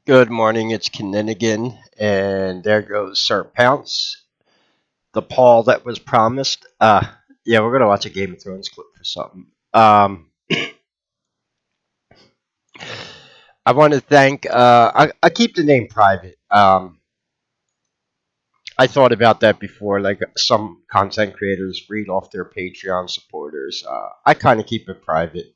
Good morning, it's Kinninigan, and there goes Sir Pounce, the Paul that was promised. Yeah, we're gonna watch a Game of Thrones clip for something. I want to thank. I keep the name private. I thought about that before. Like some content creators read off their Patreon supporters. I kind of keep it private.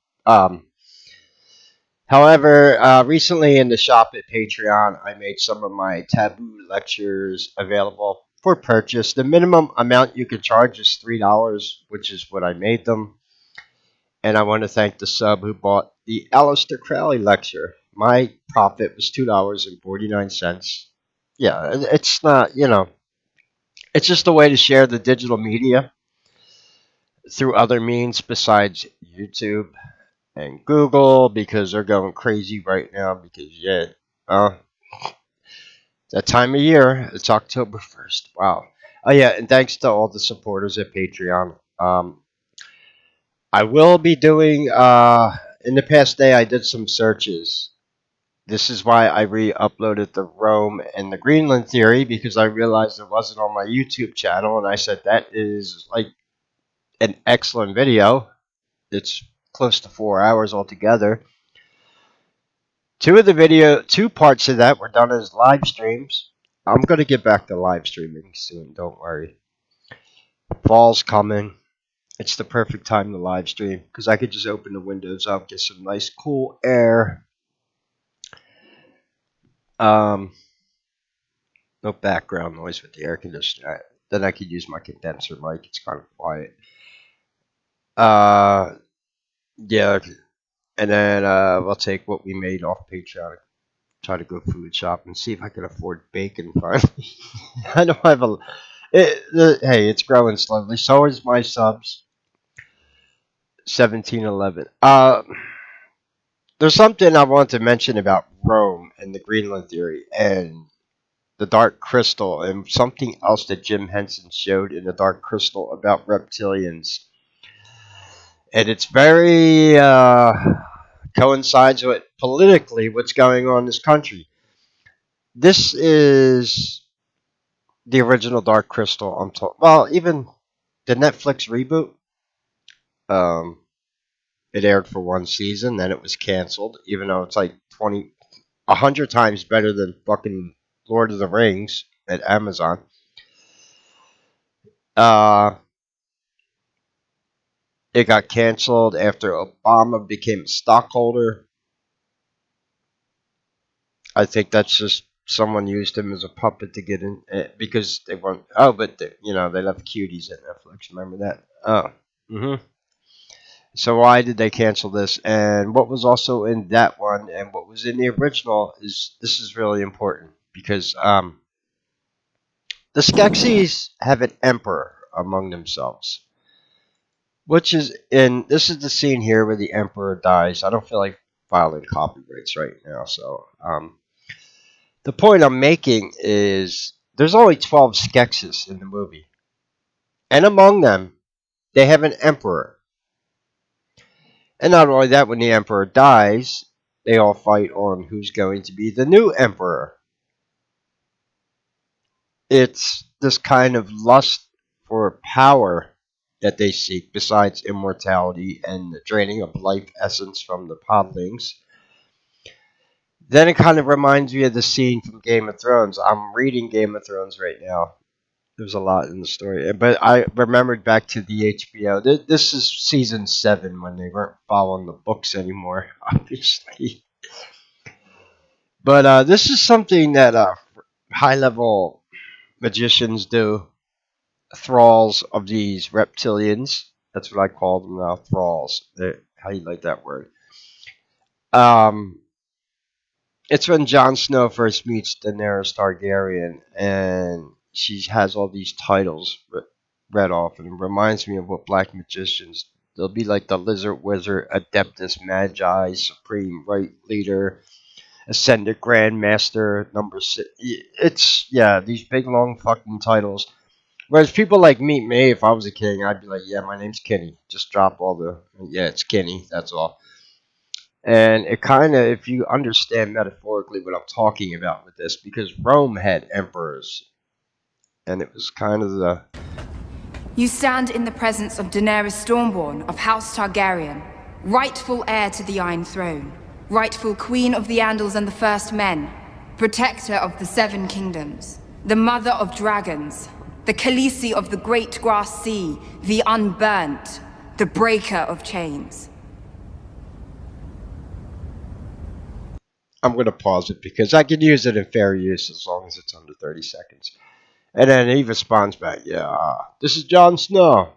However, recently in the shop at Patreon, I made some of my taboo lectures available for purchase. The minimum amount you can charge is $3, which is what I made them. And I want to thank the sub who bought the Aleister Crowley lecture. My profit was $2.49. Yeah, it's not, it's just a way to share the digital media through other means besides YouTube and Google because they're going crazy right now because, yeah, uh, that time of year. It's October 1st. Wow. Oh, yeah, and thanks to all the supporters at Patreon. I will be doing, in the past day, I did some searches. This is why I re uploaded the Rome and the Greenland theory because I realized it wasn't on my YouTube channel, and I said that is like an excellent video. It's close to 4 hours altogether. Two parts of that were done as live streams. I'm gonna get back to live streaming soon. Don't worry. Fall's coming. It's the perfect time to live stream because I could just open the windows up, get some nice cool air. Um, no background noise with the air conditioner. Then I could use my condenser mic. It's kind of quiet. Uh, yeah, and then we'll take what we made off Patreon. Try to go food shop and see if I can afford bacon finally. I don't have a. Hey, it's growing slowly. So is my subs. 1711. There's something I want to mention about Rome and the Greenland theory and the Dark Crystal and something else that Jim Henson showed in the Dark Crystal about reptilians. And it's very coincides with politically what's going on in this country. This is the original Dark Crystal. I'm talking. Well, even the Netflix reboot. Um, it aired for one season, then it was canceled. Even though it's like 100 times better than fucking Lord of the Rings at Amazon. Uh, it got canceled after Obama became a stockholder. I think that's just someone used him as a puppet to get in because they weren't. Oh, but they left cuties at Netflix. Remember that? Oh, so why did they cancel this? And what was also in that one, and what was in the original is this is really important because the Skeksis have an emperor among themselves. Which is, and this is the scene here where the emperor dies. I don't feel like filing copyrights right now, so the point I'm making is there's only 12 Skeksis in the movie, and among them they have an emperor. And not only that, when the emperor dies, they all fight on who's going to be the new emperor. It's this kind of lust for power that they seek, besides immortality and the draining of life essence from the podlings. Then it kind of reminds me of the scene from Game of Thrones. I'm reading Game of Thrones right now. There's a lot in the story, but I remembered back to the HBO. This is season 7 when they weren't following the books anymore, obviously. But this is something that high level magicians do. Thralls of these reptilians. That's what I call them now. Thralls. How do you like that word? Um, it's when Jon Snow first meets Daenerys Targaryen, and she has all these titles read off, and it reminds me of what black magicians. They'll be like the Lizard Wizard, Adeptus Magi, Supreme Right Leader, Ascended Grand Master, Number Six. It's yeah, these big long fucking titles. Whereas people like me, if I was a king, I'd be like, yeah, my name's Kenny. Just drop all the yeah, it's Kenny. That's all. And it kind of, if you understand metaphorically what I'm talking about with this, because Rome had emperors, and it was kind of the. You stand in the presence of Daenerys Stormborn of House Targaryen, rightful heir to the Iron Throne, rightful Queen of the Andals and the First Men, protector of the Seven Kingdoms, the Mother of Dragons, the Khaleesi of the Great Grass Sea, the Unburnt, the Breaker of Chains. I'm going to pause it because I can use it in fair use as long as it's under 30 seconds. And then he responds back, yeah, this is Jon Snow,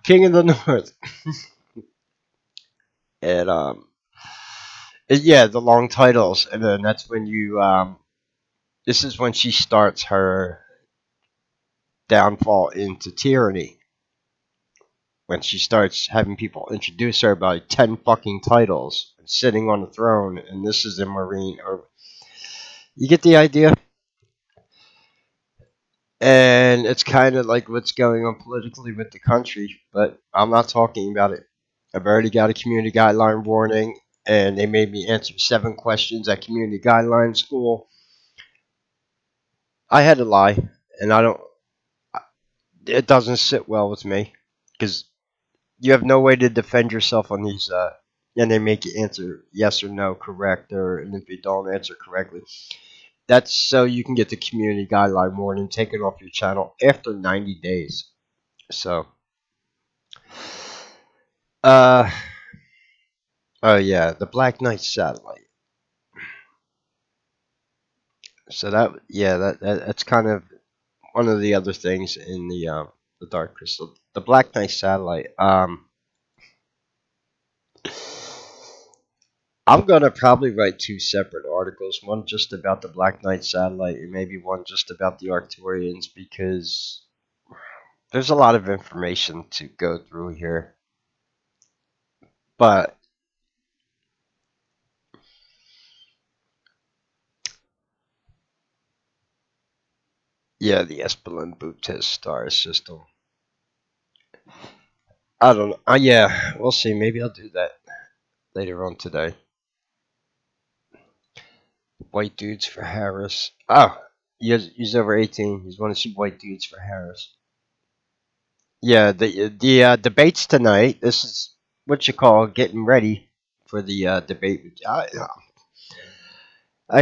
King of the North. And, yeah, the long titles. And then that's when you, this is when she starts her downfall into tyranny. When she starts having people introduce her by 10 fucking titles, sitting on the throne, and this is a Marine. Or you get the idea? And it's kind of like what's going on politically with the country, but I'm not talking about it. I've already got a community guideline warning, and they made me answer 7 questions at community guideline school. I had to lie, and I don't. It doesn't sit well with me because you have no way to defend yourself on these. And they make you answer yes or no correct, and if you don't answer correctly, that's so you can get the community guideline warning taken off your channel after 90 days. So, uh, oh yeah, the Black Knight satellite. So that's kind of one of the other things in the Dark Crystal, the Black Knight satellite. I'm gonna probably write 2 separate articles, one just about the Black Knight satellite, and maybe one just about the Arcturians, because there's a lot of information to go through here. But yeah, the Espelin Bootes star system. I don't know. Yeah, we'll see. Maybe I'll do that later on today. White dudes for Harris. Oh, he's over 18. He's one of some white dudes for Harris. Yeah, the debates tonight. This is what you call getting ready for the debate. I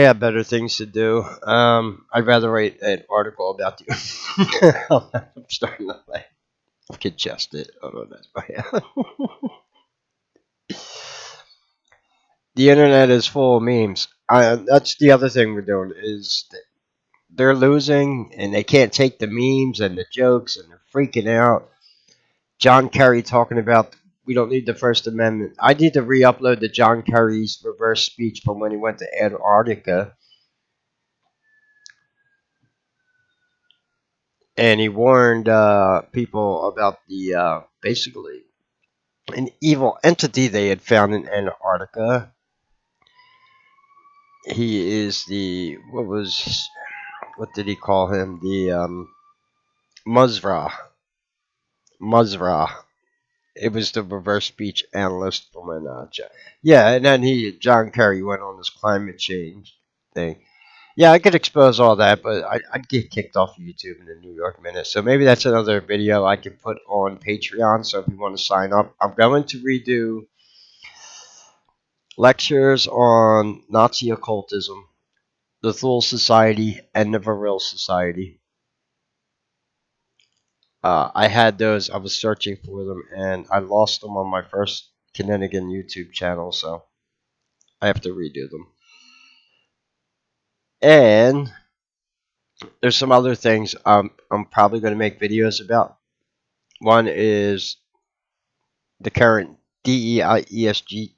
have better things to do. I'd rather write an article about you. I'm starting to like congested. Oh no, that's bad. The internet is full of memes. That's the other thing we're doing is they're losing and they can't take the memes and the jokes and they're freaking out. John Kerry talking about we don't need the First Amendment. I need to re-upload the John Kerry's reverse speech from when he went to Antarctica. And he warned people about the basically an evil entity they had found in Antarctica. He is the what did he call him? The Muzra. Muzra. It was the reverse speech analyst from when yeah, and then John Kerry went on this climate change thing. Yeah, I could expose all that, but I'd get kicked off of YouTube in the New York Minute. So maybe that's another video I can put on Patreon. So if you want to sign up, I'm going to redo lectures on Nazi occultism, the Thule Society, and the Vril Society. I had those. I was searching for them, and I lost them on my first Kinninigan YouTube channel, so I have to redo them. And there's some other things I'm probably going to make videos about. One is the current DEI ESG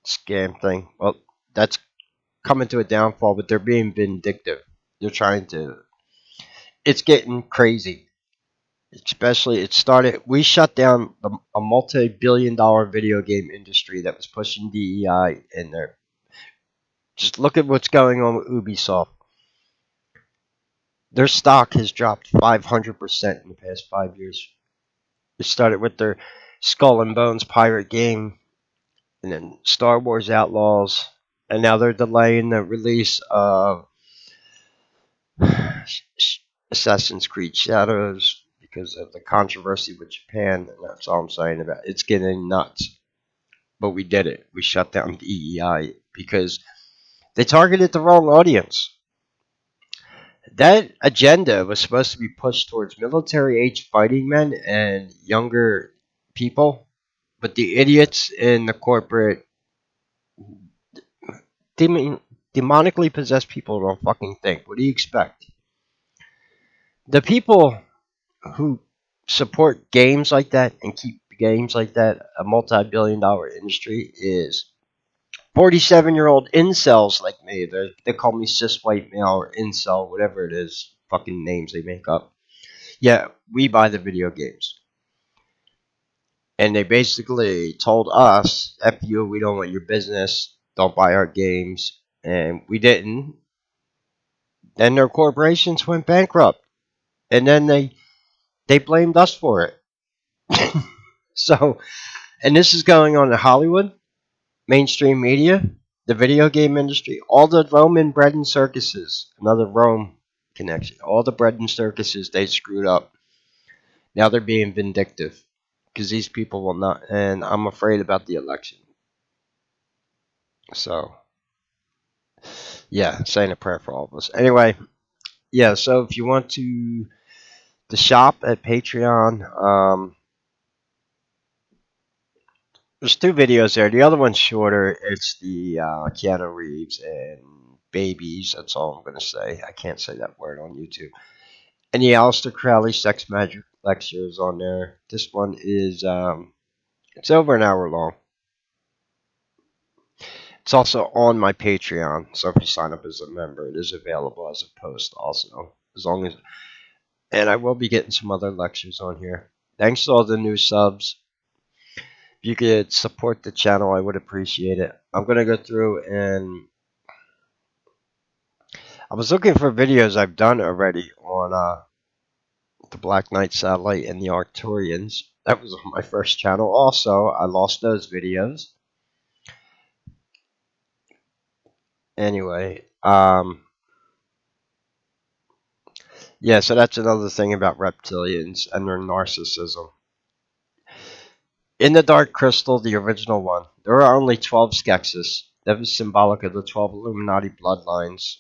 scam thing. Well, that's coming to a downfall, but they're being vindictive. They're trying to. It's getting crazy. Especially, it started. We shut down a multi-billion-dollar video game industry that was pushing DEI in there. Just look at what's going on with Ubisoft. Their stock has dropped 500% in the past 5 years. It started with their Skull and Bones pirate game. and then Star Wars Outlaws, and now they're delaying the release of Assassin's Creed Shadows because of the controversy with Japan, and that's all I'm saying about it. It's getting nuts. But we did it. We shut down EEI because they targeted the wrong audience. That agenda was supposed to be pushed towards military age fighting men and younger people, but the idiots in the corporate demonically possessed people don't fucking think. What do you expect? The people who support games like that and keep games like that a multi-billion-dollar industry is 47-year-old incels like me. They call me cis white male or incel, whatever it is, fucking names they make up. Yeah, we buy the video games. And they basically told us, F you, we don't want your business, don't buy our games. And we didn't. Then their corporations went bankrupt. And then they blamed us for it. So, and this is going on in Hollywood, mainstream media, the video game industry, all the Roman bread and circuses, another Rome connection, all the bread and circuses they screwed up. Now they're being vindictive because these people will not, and I'm afraid about the election. So, yeah, saying a prayer for all of us. Anyway, yeah, so if you want to the shop at Patreon, there's two videos there. The other one's shorter. It's the Keanu Reeves and babies. That's all I'm going to say. I can't say that word on YouTube. And the Aleister Crowley Sex Magic lecture is on there. This one is it's over an hour long. It's also on my Patreon, so if you sign up as a member, it is available as a post also. As long as, and I will be getting some other lectures on here. Thanks to all the new subs. If you could support the channel, I would appreciate it. I'm gonna go through and I was looking for videos I've done already on the Black Knight Satellite and the Arcturians. That was on my first channel. Also, I lost those videos. Anyway, yeah, so that's another thing about reptilians and their narcissism. In the Dark Crystal, the original one, there are only 12 Skeksis. That was symbolic of the 12 Illuminati bloodlines.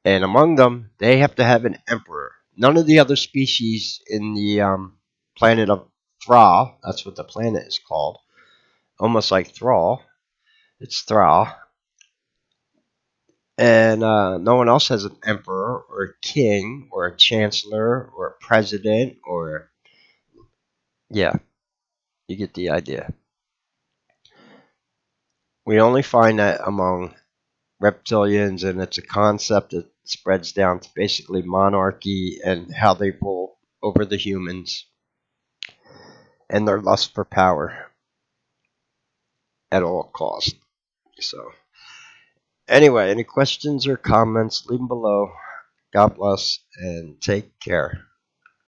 And among them, they have to have an emperor. None of the other species in the planet of Thra, that's what the planet is called, almost like Thrall, it's Thra. And no one else has an emperor or a king or a chancellor or a president or, yeah, you get the idea. We only find that among reptilians, and it's a concept that spreads down to basically monarchy and how they rule over the humans and their lust for power at all costs. So, anyway, any questions or comments, leave them below. God bless and take care.